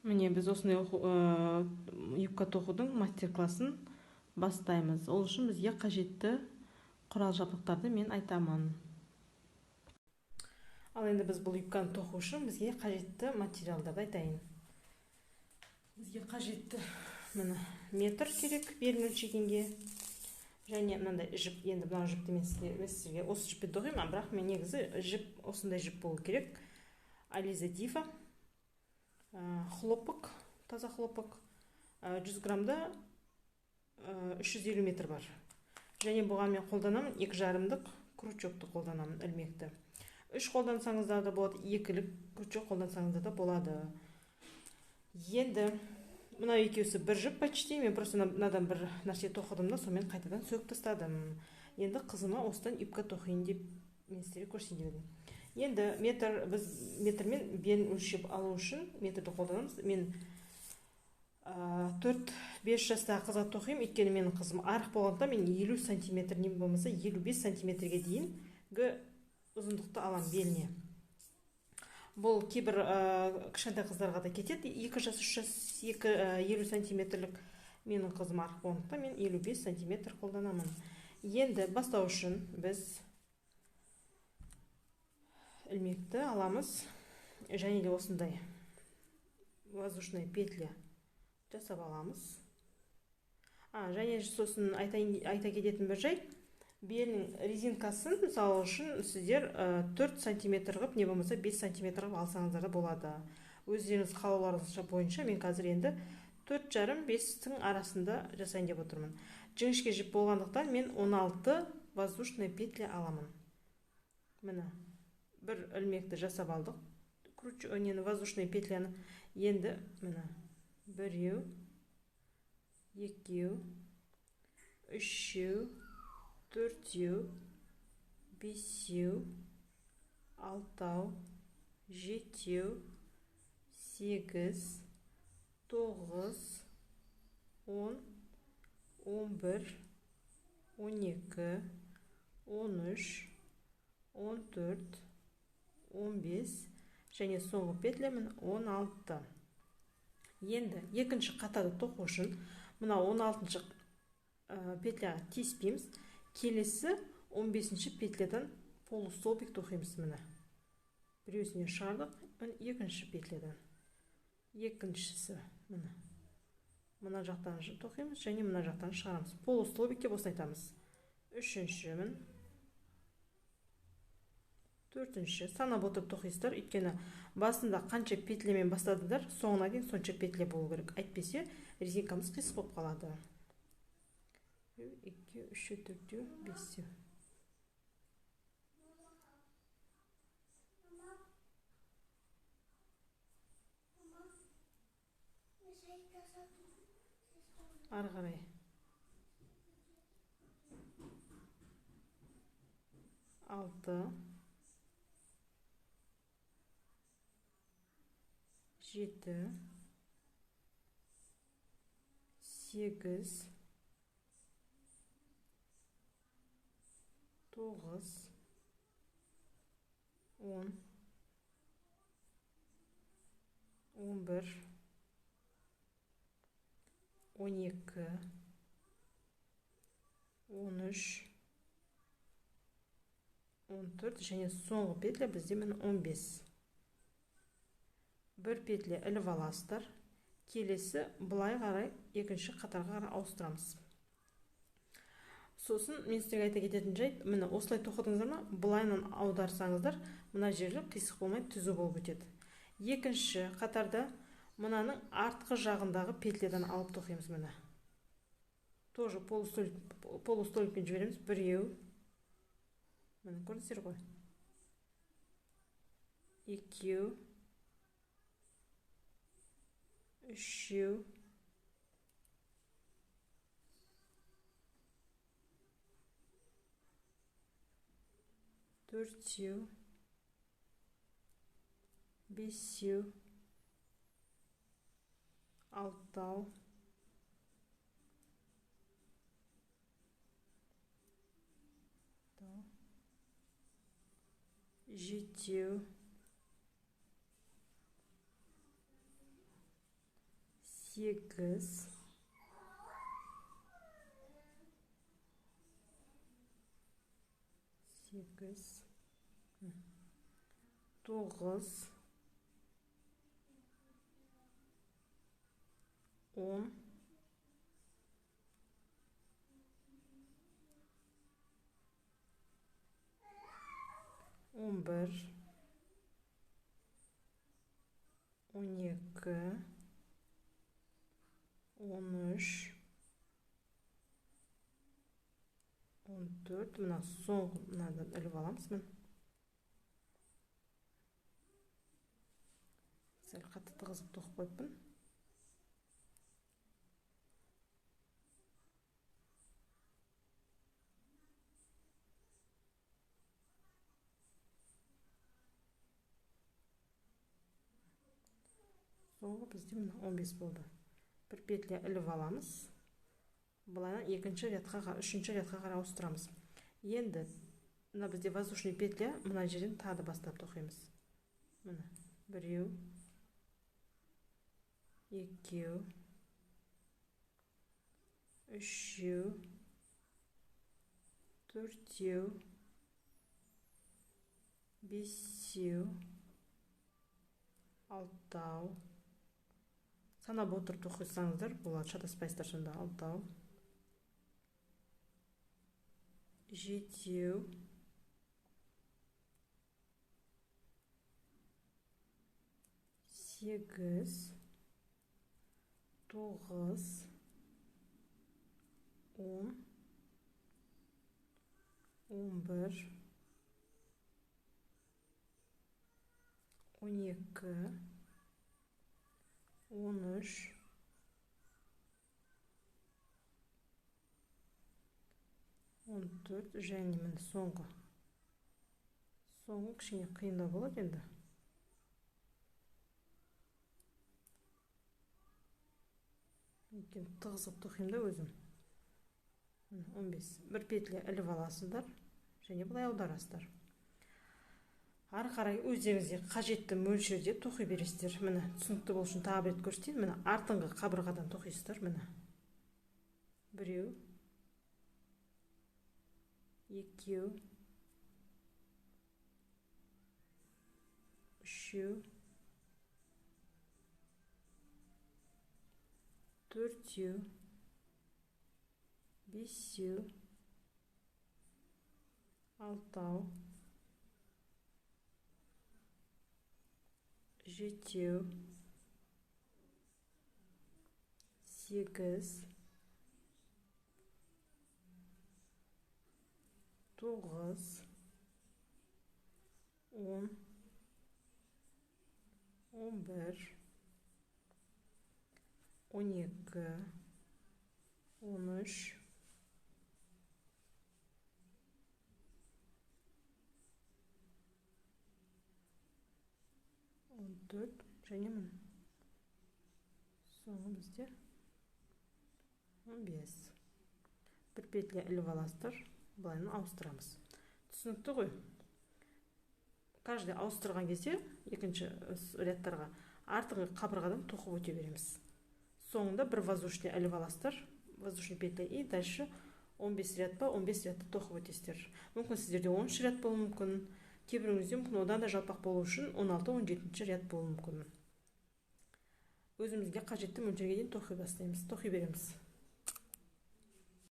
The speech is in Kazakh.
Міне біз осындай юбка тоқудың мастер-классын бастаймыз. Ол үшін бізге қажетті құрал жабдықтарды мен айтамын. Ал енді біз бұл юбканы тоқу үшін бізге қажетті материалдарды айтайын. Бізге қажетті метр керек белін өлшегенге. Және мынандай жіп, енді мына жіпті мен сізге осы жіппен тоқимын, бірақ мен негізі жіп осындай жіп болу керек. Ализа Дифа хлопок, таза хлопок, 100 грамда 350 метр бар. Және бұған мен қолданамын 2,5-дық крючокты қолданамын, ілмекті. 3 қолдансаңыздар да болады, 2-лік крючок қолдансаңыздар да болады. Енді мына екеусі бір жіп почти, мен просто мынадан бір нәрсе тоқыдым да, сонымен қайтадан сөгіп тастадым. Енді қызыма осыдан юбка тоқиын деп мен сіздерге көрсетейін дедім. Енді біз метрмен белін өлшеп алу үшін метрді қолданамыз. Мен 4-5 жастағы қызға тоқимын, өйткені менің қызым арық болғанда мен 50 сантиметр, не болмаса 55 сантиметрге дейінгі ұзындықты аламын беліне. Бұл кейбір кішкентай қыздарға да кетеді. 2 жас, 3 жас, 50 сантиметрлік менің қызым арық болғандықтан мен 55 сантиметр қолданамын. Енді бастау үшін біз ілмекті аламыз, және де осындай воздушная петля жасап аламыз. Және сосын айта кететін бір жай, белінің резинкасын мысалы үшін сіздер 4 сантиметр ғып, не болмаса 5 сантиметр ғып алсаңыздар да болады. Өздеріңіз қалауларыңыз бойынша мен қазір енді 4,5-5-тің арасында жасайын деп отырмын. Жіңішке жіп болғандықтан мен 16 воздушная петля аламын. Міне, бір ілмекті жасап алдық. Воздушная петляны енді міне 1, 2, 3, 4, 5, 6, 7, 8, 9, 10, 11, 12, 13, 14, 15, және соңғы петлемін 16. Енді екінші қатарды тоқу үшін мына 16-шы петляға тиіспейміз. Келесі 15-ші петлядан полустолбик тоқимыз. Міне біреусіне шардық, екінші петлядан екіншісі мына жақтан тоқимыз және мына жақтан шығарамыз. Полустолбик деп осыны айтамыз. Үшіншімін, төртінші санап отырып тоқисыздар, өйткені басында қанша петлемен бастадыңдар, соңына дейін сонша петля болу керек. Әйтпесе резинкамыз қисық болып қалады. 2, 3, 4, 5. Ары қарай 6, 7, 8, 9, 10, 11, 12, 13, 14 және соңғы петля бізде 15. Бір петля іліп аласыздар. Келесі былай қарай екінші қатарға қарай ауыстырамыз. Сосын мен сіздерге айта кететін жайт, міне осылай тоқыдыңыздар ма, былайынан аударсаңыздар, мына жері қисық болмай түзу болып өтеді. Екінші қатарда мынаның артқы жағындағы петлядан алып тоқимыз. Міне тоже полустолбикпен жібереміз. Біреу, міне көрдіңіздер ғой, екеу, үшеу, төртеу, бесеу, алтау, жетеу, сегіз, тоғыз, 10, 11, 12, 13, 14. Мына соңғы мынадан іліп аламыз. Сәл қатты тығызып тоқып қойыппын. Соңғы бізде мына 15 болды. Бір петля іліп аламыз. Бұлайдан екінші рядқа, үшінші рядқа қарай ауыстырамыз. Енді мына бізде воздушный петля, мына жерден тағы бастап тоқимыз. Мына біреу, екеу, үшеу, төртеу, бесеу, алтау. Санап отырып тоқисаңыздар болады, шатаспайсыздар сонда. Алтау, жетеу, сегіз, тоғыз, 10, 11, 12, 13, 14, және міне соңғы кішкене қиындау болады енді. Екен тығызып тоқимын да өзім. 15. Бір петля іліп аласыздар, және бұлай аударасыздар. Ары қарай өздеріңізге қажетті мөлшерде тоқи бересіздер. Міне түсінікті болу үшін тағы бір рет көрсетейін. Міне артыңғы қабырғадан тоқисыздар. Міне біреу, екеу, үшеу, төртеу, бесеу, алтау, жетеу, сегіз, тоғыз, 10, 11, 12, 13, 14, және міне соңғы бізде 15. Бір петля іліп аласыздар, бұлайын ауыстырамыз. Түсінікті ғой? Каждый ауыстырған кезде екінші рядтарға артыңғы қабырғадан тоқып өте береміз. Соңында бір воздушный іліп аласыздар, воздушный петля, и дальше 15 ряд па 15 рядты тоқып өтесіздер. Мүмкін сіздерде 13 ряд болуы мүмкін, кейбіріңізде мүмкін одан да жалпақ болу үшін 16-17 ряд болуы мүмкін. Өзімізге қажетті мөлшерге дейін тоқи бастаймыз, тоқи береміз.